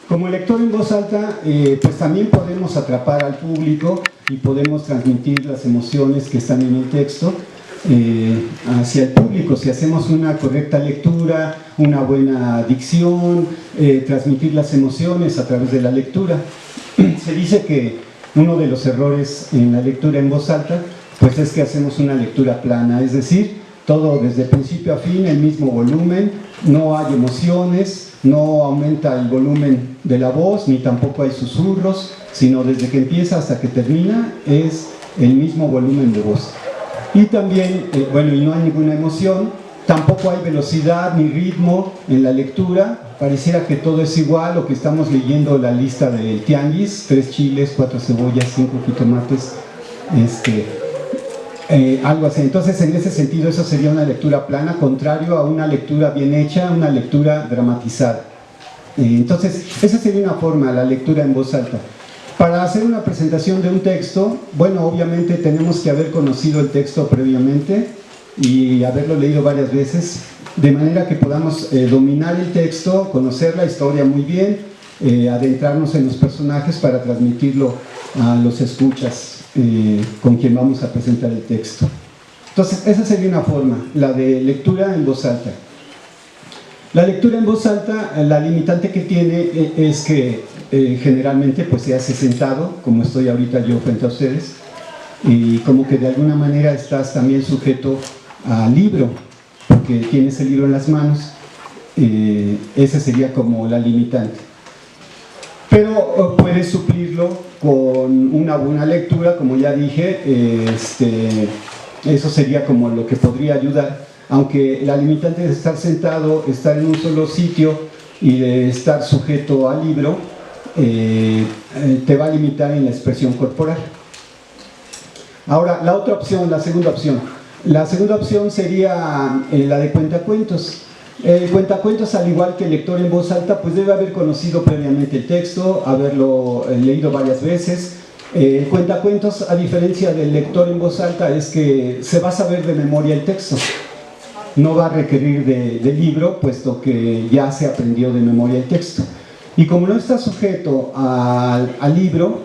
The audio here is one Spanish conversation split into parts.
Como lector en voz alta, pues también podemos atrapar al público y podemos transmitir las emociones que están en el texto hacia el público. Si hacemos una correcta lectura, una buena dicción, transmitir las emociones a través de la lectura. Se dice que uno de los errores en la lectura en voz alta, pues es que hacemos una lectura plana, es decir, todo desde principio a fin, el mismo volumen, no hay emociones, no aumenta el volumen de la voz, ni tampoco hay susurros, sino desde que empieza hasta que termina es el mismo volumen de voz. Y también, bueno, y no hay ninguna emoción, tampoco hay velocidad ni ritmo en la lectura, pareciera que todo es igual, o que estamos leyendo la lista del tianguis, 3 chiles, 4 cebollas, 5 jitomates, algo así. Entonces, en ese sentido, eso sería una lectura plana, contrario a una lectura bien hecha, una lectura dramatizada. Entonces, esa sería una forma, la lectura en voz alta. Para hacer una presentación de un texto, bueno, obviamente tenemos que haber conocido el texto previamente y haberlo leído varias veces, de manera que podamos dominar el texto, conocer la historia muy bien, adentrarnos en los personajes para transmitirlo a los escuchas con quien vamos a presentar el texto. Entonces, esa sería una forma, la de lectura en voz alta. La lectura en voz alta, la limitante que tiene es que generalmente pues se hace sentado, como estoy ahorita yo frente a ustedes, y como que de alguna manera estás también sujeto al libro, porque tienes el libro en las manos. Esa sería como la limitante. Pero puedes suplirlo con una buena lectura, como ya dije, eso sería como lo que podría ayudar, aunque la limitante de estar sentado, estar en un solo sitio y de estar sujeto al libro, te va a limitar en la expresión corporal. Ahora, la otra opción, la segunda opción. La segunda opción sería la de cuentacuentos. El cuentacuentos, al igual que el lector en voz alta, pues debe haber conocido previamente el texto, haberlo leído varias veces. El cuentacuentos, a diferencia del lector en voz alta, es que se va a saber de memoria el texto. No va a requerir de libro, puesto que ya se aprendió de memoria el texto. Y como no está sujeto al libro,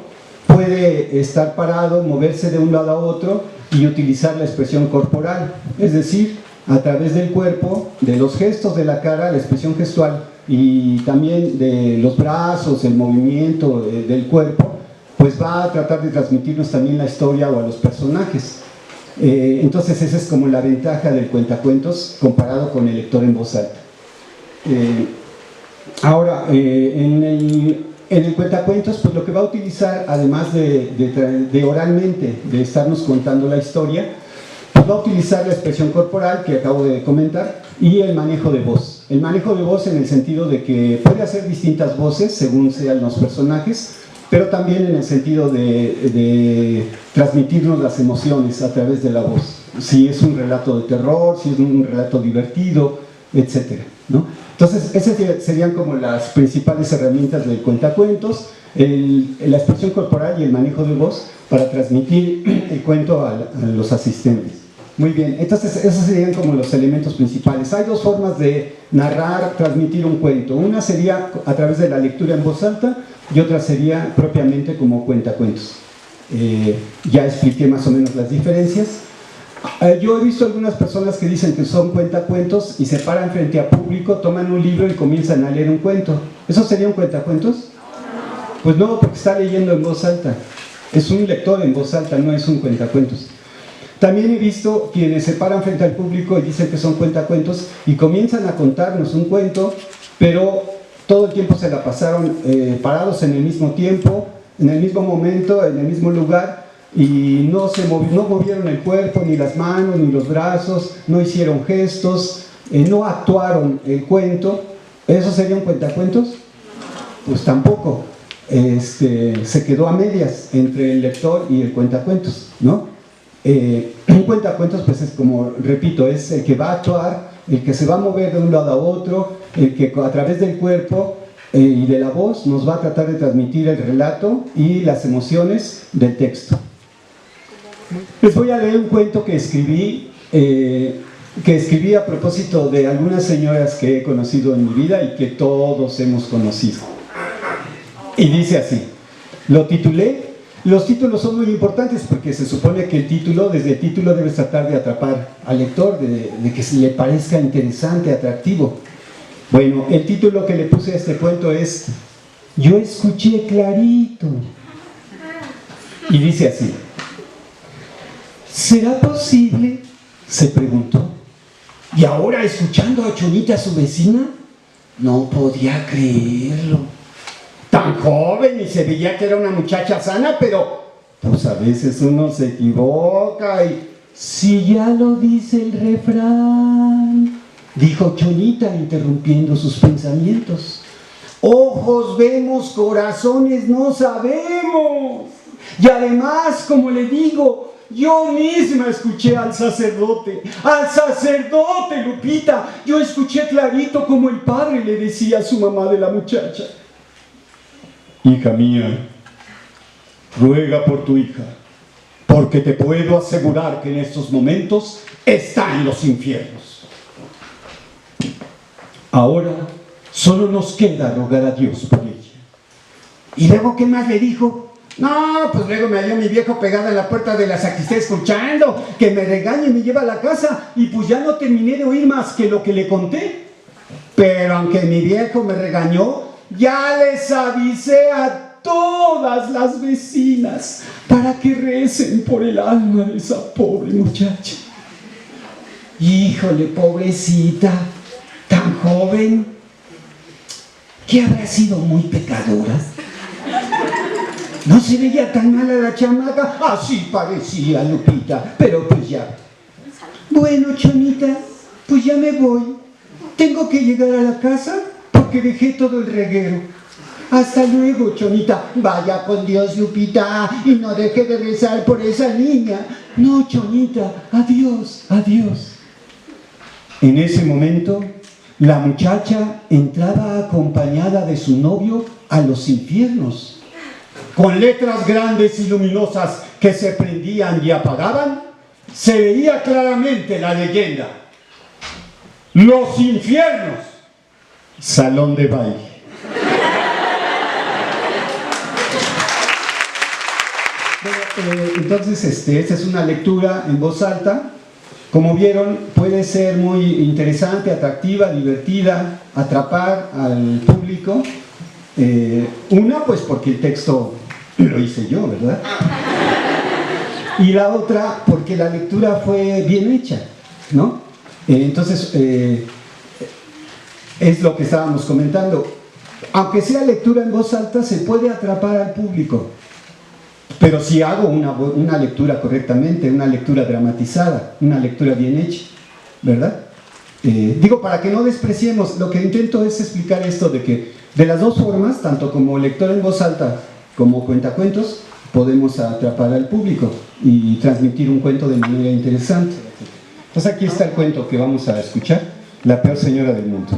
puede estar parado, moverse de un lado a otro y utilizar la expresión corporal, es decir, a través del cuerpo, de los gestos de la cara, la expresión gestual y también de los brazos, el movimiento del cuerpo, pues va a tratar de transmitirnos también la historia o a los personajes. Entonces esa es como la ventaja del cuentacuentos comparado con el lector en voz alta. Ahora, en el cuentacuentos, pues lo que va a utilizar, además de oralmente, de estarnos contando la historia, pues va a utilizar la expresión corporal que acabo de comentar y el manejo de voz. El manejo de voz en el sentido de que puede hacer distintas voces según sean los personajes, pero también en el sentido de transmitirnos las emociones a través de la voz. Si es un relato de terror, si es un relato divertido, etcétera, ¿no? Entonces, esas serían como las principales herramientas del cuentacuentos, la expresión corporal y el manejo de voz para transmitir el cuento a los asistentes. Muy bien, entonces esos serían como los elementos principales. Hay dos formas de narrar, transmitir un cuento. Una sería a través de la lectura en voz alta y otra sería propiamente como cuentacuentos. Ya expliqué más o menos las diferencias. Yo he visto algunas personas que dicen que son cuentacuentos y se paran frente a público, toman un libro y comienzan a leer un cuento. ¿Eso sería un cuentacuentos? Pues no, porque está leyendo en voz alta. Es un lector en voz alta, no es un cuentacuentos. También he visto quienes se paran frente al público y dicen que son cuentacuentos y comienzan a contarnos un cuento, pero todo el tiempo se la pasaron parados en el mismo tiempo, en el mismo momento, en el mismo lugar, y no movieron el cuerpo, ni las manos, ni los brazos, no hicieron gestos, no actuaron el cuento. ¿Eso sería un cuentacuentos? Pues tampoco. Se quedó a medias entre el lector y el cuentacuentos, ¿no? Un cuentacuentos, pues es como, repito, es el que va a actuar, el que se va a mover de un lado a otro, el que a través del cuerpo y de la voz nos va a tratar de transmitir el relato y las emociones del texto. Les voy a leer un cuento que escribí a propósito de algunas señoras que he conocido en mi vida y que todos hemos conocido. Y dice así, lo titulé. Los títulos son muy importantes porque se supone que desde el título debes tratar de atrapar al lector, de que se le parezca interesante, atractivo. Bueno, el título que le puse a este cuento es Yo escuché clarito. Y dice así, ¿será posible?, se preguntó. ¿Y ahora escuchando a Chonita, su vecina? No podía creerlo. Tan joven y se veía que era una muchacha sana, pero pues a veces uno se equivoca y... Si ya lo dice el refrán, dijo Chonita interrumpiendo sus pensamientos. Ojos vemos, corazones no sabemos. Y además, como le digo, yo misma escuché al sacerdote, Lupita. Yo escuché clarito como el padre le decía a su mamá de la muchacha. Hija mía, ruega por tu hija, porque te puedo asegurar que en estos momentos está en los infiernos. Ahora solo nos queda rogar a Dios por ella. ¿Y luego qué más le dijo? No, pues luego me halló mi viejo pegado en la puerta de la sacristía escuchando, que me regaña y me lleva a la casa, y pues ya no terminé de oír más que lo que le conté. Pero aunque mi viejo me regañó, ya les avisé a todas las vecinas para que recen por el alma de esa pobre muchacha. Híjole, pobrecita, tan joven, que habrá sido muy pecadora. No se veía tan mala la chamaca, así parecía, Lupita, pero pues ya. Bueno, Chonita, pues ya me voy. Tengo que llegar a la casa porque dejé todo el reguero. Hasta luego, Chonita. Vaya con Dios, Lupita, y no deje de rezar por esa niña. No, Chonita, adiós, adiós. En ese momento, la muchacha entraba acompañada de su novio a los infiernos. Con letras grandes y luminosas que se prendían y apagaban, se veía claramente la leyenda: Los infiernos, salón de baile. Entonces, esta es una lectura en voz alta. Como vieron, puede ser muy interesante, atractiva, divertida, atrapar al público. Una, pues porque el texto lo hice yo, ¿verdad? Y la otra, porque la lectura fue bien hecha, ¿no? Entonces, es lo que estábamos comentando. Aunque sea lectura en voz alta, se puede atrapar al público. Pero si hago una lectura correctamente, una lectura dramatizada, una lectura bien hecha, ¿verdad? Digo, para que no despreciemos, lo que intento es explicar esto de que de las dos formas, tanto como lector en voz alta como cuentacuentos, podemos atrapar al público y transmitir un cuento de manera interesante. Entonces aquí está el cuento que vamos a escuchar, La peor señora del mundo.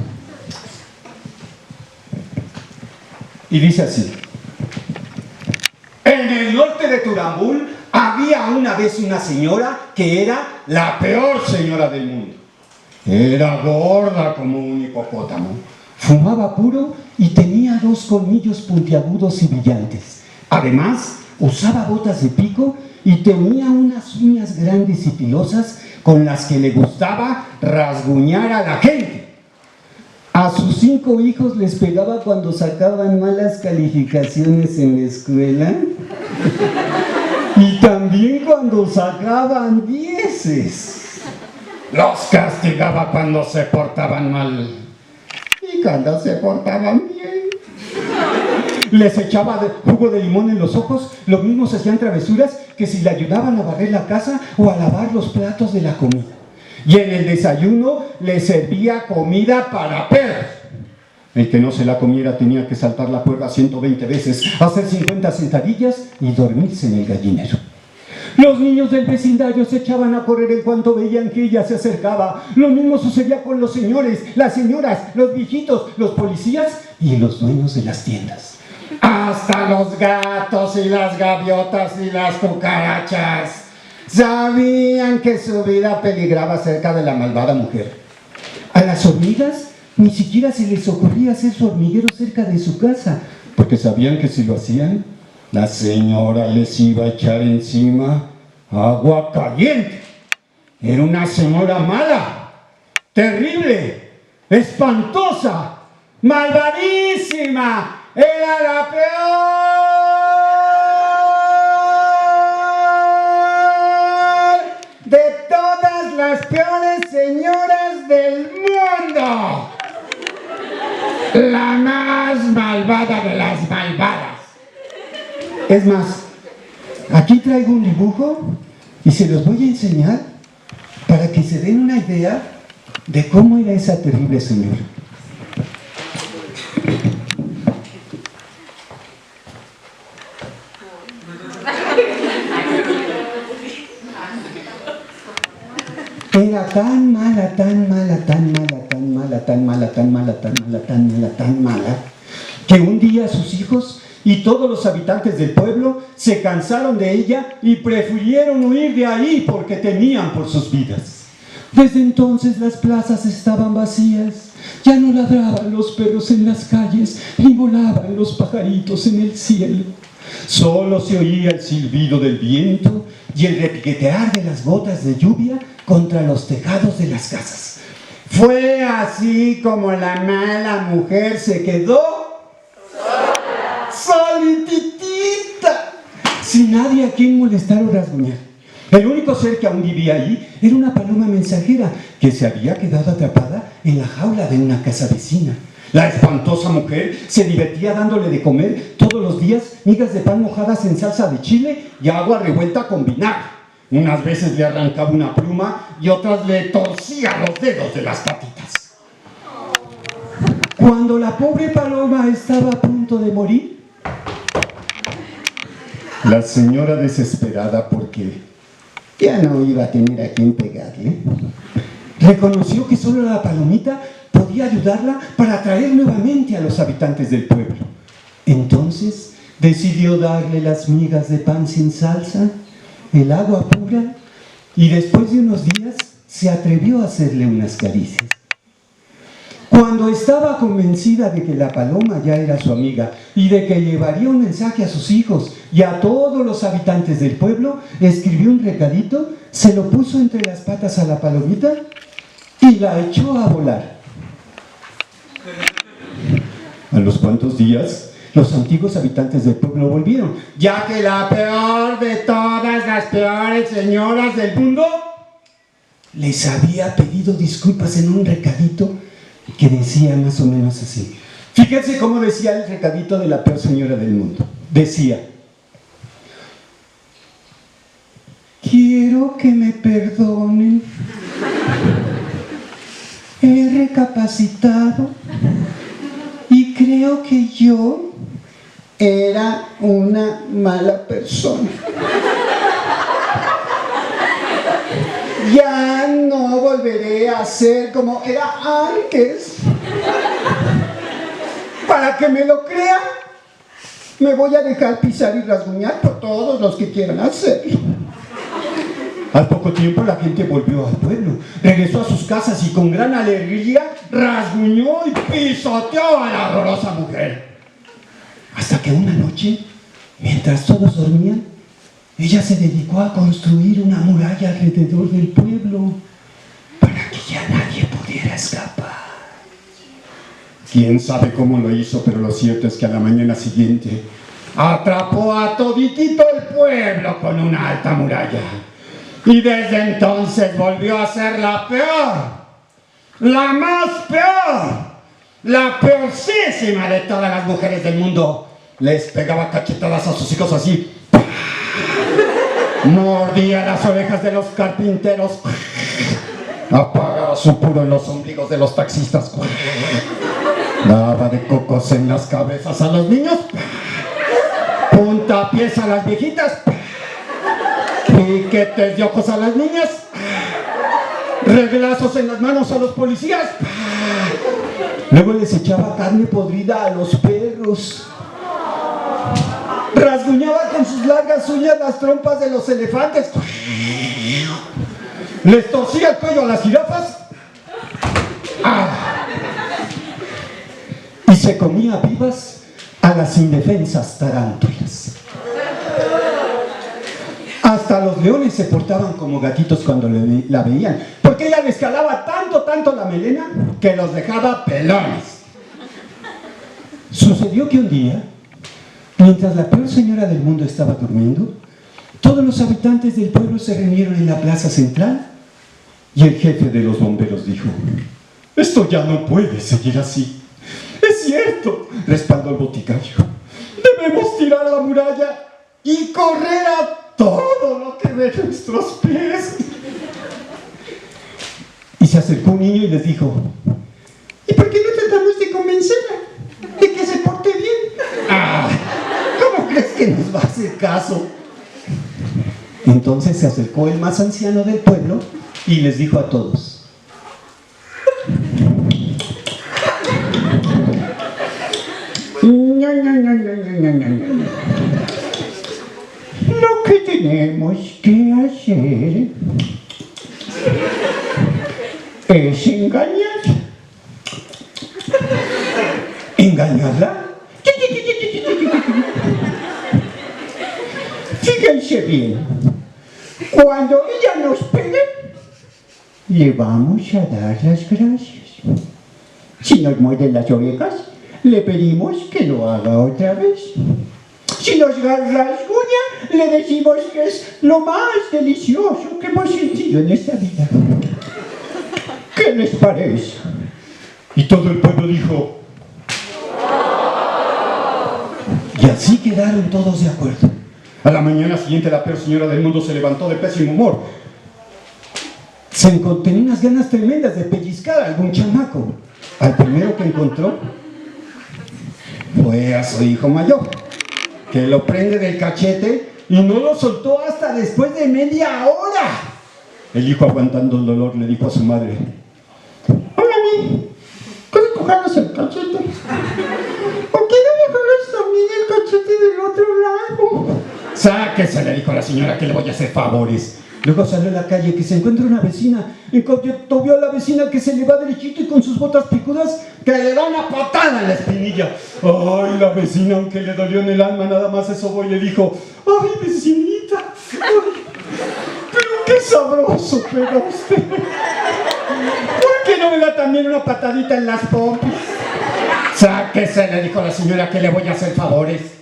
Y dice así: en el norte de Turambul había una vez una señora que era la peor señora del mundo. Era gorda como un hipopótamo, fumaba puro y tenía 2 colmillos puntiagudos y brillantes. Además, usaba botas de pico y tenía unas uñas grandes y filosas con las que le gustaba rasguñar a la gente. A sus 5 hijos les pegaba cuando sacaban malas calificaciones en la escuela y también cuando sacaban 10. Los castigaba cuando se portaban mal y cuando se portaban bien les echaba jugo de limón en los ojos. Lo mismo se hacían travesuras que si le ayudaban a barrer la casa o a lavar los platos de la comida. Y en el desayuno le servía comida para perros. El que no se la comiera tenía que saltar la cuerda 120 veces, hacer 50 sentadillas y dormirse en el gallinero. Los niños del vecindario se echaban a correr en cuanto veían que ella se acercaba. Lo mismo sucedía con los señores, las señoras, los viejitos, los policías y los dueños de las tiendas. Hasta los gatos y las gaviotas y las cucarachas sabían que su vida peligraba cerca de la malvada mujer. A las hormigas ni siquiera se les ocurría hacer su hormiguero cerca de su casa, porque sabían que si lo hacían, la señora les iba a echar encima agua caliente. Era una señora mala, terrible, espantosa, malvadísima. Era la peor de todas las peores señoras del mundo. La más malvada de las malvadas. Es más, aquí traigo un dibujo y se los voy a enseñar para que se den una idea de cómo era esa terrible señora. Era tan mala, tan mala, tan mala, tan mala, tan mala, tan mala, tan mala, tan mala, tan mala, que un día sus hijos y todos los habitantes del pueblo se cansaron de ella y prefirieron huir de ahí porque temían por sus vidas. Desde entonces las plazas estaban vacías, ya no ladraban los perros en las calles, ni volaban los pajaritos en el cielo. Solo se oía el silbido del viento y el repiquetear de las gotas de lluvia contra los tejados de las casas. Fue así como la mala mujer se quedó solititita, sin nadie a quien molestar o rasguñar. El único ser que aún vivía allí era una paloma mensajera que se había quedado atrapada en la jaula de una casa vecina. La espantosa mujer se divertía dándole de comer todos los días migas de pan mojadas en salsa de chile y agua revuelta con vinagre. Unas veces le arrancaba una pluma y otras le torcía los dedos de las patitas. Cuando la pobre paloma estaba a punto de morir, la señora, desesperada porque ya no iba a tener a quien pegarle, reconoció que solo la palomita podía ayudarla para atraer nuevamente a los habitantes del pueblo. Entonces decidió darle las migas de pan sin salsa, el agua pura, y después de unos días se atrevió a hacerle unas caricias. Cuando estaba convencida de que la paloma ya era su amiga y de que llevaría un mensaje a sus hijos y a todos los habitantes del pueblo, escribió un recadito, se lo puso entre las patas a la palomita y la echó a volar. A los cuantos días, los antiguos habitantes del pueblo volvieron, ya que la peor de todas las peores señoras del mundo les había pedido disculpas en un recadito que decía más o menos así. Fíjense cómo decía el recadito de la peor señora del mundo. Decía: quiero que me perdonen, he recapacitado y creo que yo era una mala persona. Ya no volveré a ser como era antes. Para que me lo crean, me voy a dejar pisar y rasguñar por todos los que quieran hacerlo. Al poco tiempo la gente volvió al pueblo, regresó a sus casas y con gran alegría rasguñó y pisoteó a la horrorosa mujer. Hasta que una noche, mientras todos dormían, ella se dedicó a construir una muralla alrededor del pueblo para que ya nadie pudiera escapar. Quién sabe cómo lo hizo, pero lo cierto es que a la mañana siguiente atrapó a toditito el pueblo con una alta muralla. Y desde entonces volvió a ser la peor, la más peor, la peorcísima de todas las mujeres del mundo. Les pegaba cachetadas a sus hijos así. Mordía las orejas de los carpinteros. Apagaba su puro en los ombligos de los taxistas. Daba de cocos en las cabezas a los niños. Puntapiés a las viejitas. Piquetes de ojos a las niñas. Reglazos en las manos a los policías. Luego les echaba carne podrida a los perros. Rasguñaba con sus largas uñas las trompas de los elefantes. Les torcía el cuello a las jirafas. Y se comía vivas a a las indefensas tarántulas. Hasta los leones se portaban como gatitos cuando la veían, porque ella les calaba tanto la melena que los dejaba pelones. Sucedió que un día, mientras la peor señora del mundo estaba durmiendo, todos los habitantes del pueblo se reunieron en la plaza central y el jefe de los bomberos dijo: «Esto ya no puede seguir así». «Es cierto», respaldó el boticario, «debemos tirar a la muralla y correr a todo lo que ve nuestros pies». Y se acercó un niño y les dijo: «¿Y por qué no tratamos de convencerla de que se porte bien?» «Ah, ¿cómo crees que nos va a hacer caso?». Entonces se acercó el más anciano del pueblo y les dijo a todos: no. Lo que tenemos que hacer es engañar. ¿Engañarla? Fíjense bien, cuando ella nos pegue, le vamos a dar las gracias. Si nos muerde las orejas, le pedimos que lo haga otra vez. Si nos rasguña, le decimos que es lo más delicioso que hemos sentido en esta vida. ¿Qué les parece? Y todo el pueblo dijo. Y así quedaron todos de acuerdo. A la mañana siguiente la peor señora del mundo se levantó de pésimo humor. Tenía unas ganas tremendas de pellizcar a algún chamaco. Al primero que encontró fue a su hijo mayor, que lo prende del cachete y no lo soltó hasta después de media hora. El hijo, aguantando el dolor, le dijo a su madre: «Mami, ¿puedes cogernos el cachete? ¿Por qué no me coges también el cachete del otro lado?» «Sáquese», le dijo la señora, «que le voy a hacer favores». Luego salió a la calle, que se encuentra una vecina. En cuanto vio a la vecina que se le va derechito y con sus botas picudas, que le da una patada en la espinilla. Ay, la vecina, aunque le dolió en el alma, nada más se sobó y le dijo: «Ay, vecinita, ay, pero qué sabroso pega usted. ¿Por qué no me da también una patadita en las pompis?» «Sáquese», le dijo la señora, «que le voy a hacer favores».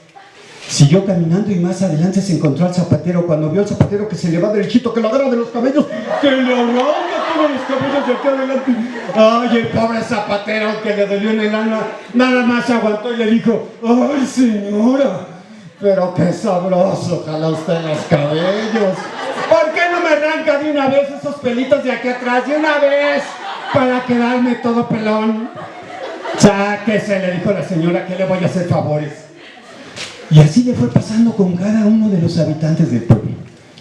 Siguió caminando y más adelante se encontró al zapatero. Cuando vio al zapatero que se le va derechito, que lo agarra de los cabellos, que le arranca todos los cabellos de aquí adelante. Ay, el pobre zapatero, que le dolió en el alma, nada más aguantó y le dijo: «Ay, señora, pero qué sabroso jala usted los cabellos. ¿Por qué no me arranca de una vez esos pelitos de aquí atrás, de una vez, para quedarme todo pelón?» «Sáquese», le dijo la señora, «que le voy a hacer favores». Y así le fue pasando con cada uno de los habitantes del pueblo,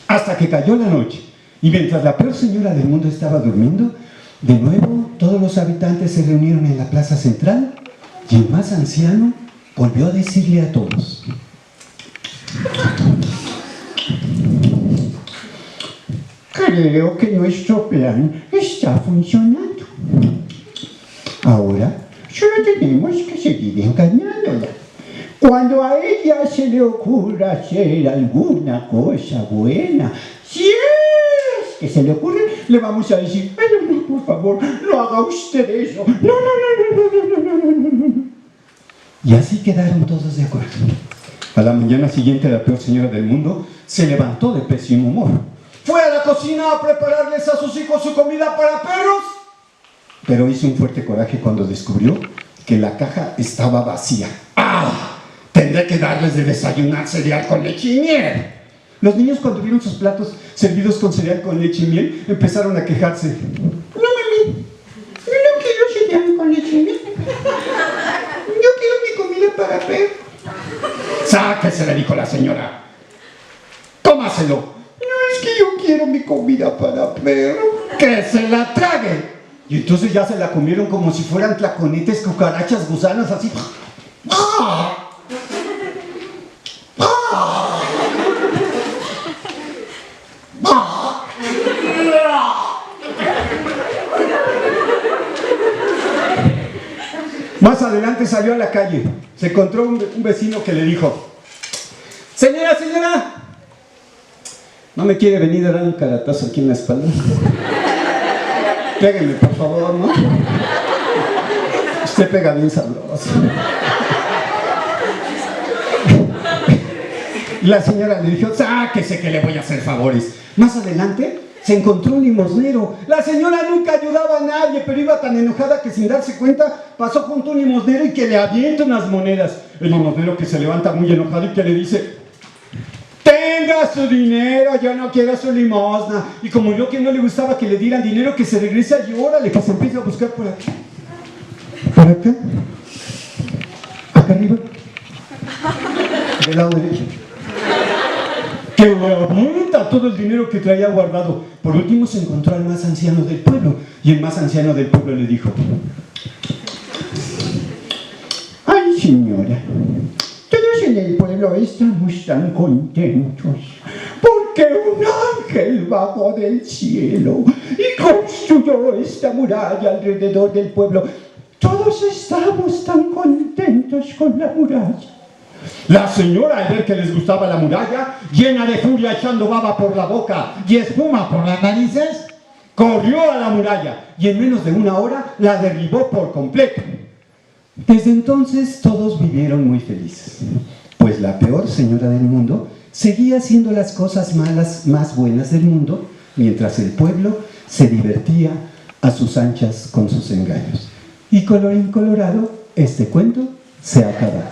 hasta que cayó la noche. Y mientras la peor señora del mundo estaba durmiendo, de nuevo todos los habitantes se reunieron en la plaza central y el más anciano volvió a decirle a todos: «Creo que nuestro plan está funcionando. Ahora solo tenemos que seguir engañándola. Cuando a ella se le ocurra hacer alguna cosa buena, si es que se le ocurre, le vamos a decir: «Ay, no, por favor, no haga usted eso. No». Y así quedaron todos de acuerdo. A la mañana siguiente, la peor señora del mundo se levantó de pésimo humor. Fue a la cocina a prepararles a sus hijos su comida para perros, pero hizo un fuerte coraje cuando descubrió que la caja estaba vacía. ¡Ah! Tendré que darles de desayunar cereal con leche y miel. Los niños, cuando vieron sus platos servidos con cereal con leche y miel, empezaron a quejarse. «No, mami, yo no quiero cereal con leche y miel. Yo quiero mi comida para perro». «Sáquese», le dijo la señora. «Tómaselo». «No, es que yo quiero mi comida para perro». «Que se la trague». Y entonces ya se la comieron como si fueran tlaconetes, cucarachas, gusanos, así. ¡Ah! Más adelante salió a la calle, se encontró un vecino que le dijo: señora, señora, ¿no me quiere venir a dar un caratazo aquí en la espalda? Pégame, por favor, ¿no? Usted pega bien sabroso. Y la señora le dijo: sáquese que le voy a hacer favores. Más adelante se encontró un limosnero. La señora nunca ayudaba a nadie, pero iba tan enojada que sin darse cuenta pasó junto a un limosnero y que le avienta unas monedas. El limosnero, que se levanta muy enojado y que le dice: tenga su dinero, yo no quiero su limosna. Y como yo, que no le gustaba que le dieran dinero, que se regrese allí, órale, que se empiece a buscar por aquí, por acá, acá arriba, del lado derecho, que le avienta todo el dinero que traía guardado. Por último se encontró al más anciano del pueblo, y el más anciano del pueblo le dijo: ay, señora, todos en el pueblo estamos tan contentos porque un ángel bajó del cielo y construyó esta muralla alrededor del pueblo. Todos estamos tan contentos con la muralla. La señora, al ver que les gustaba la muralla, llena de furia, echando baba por la boca y espuma por las narices, corrió a la muralla y en menos de una hora la derribó por completo. Desde entonces todos vivieron muy felices, pues la peor señora del mundo seguía haciendo las cosas malas más buenas del mundo, mientras el pueblo se divertía a sus anchas con sus engaños. Y colorín colorado, este cuento se ha acabado.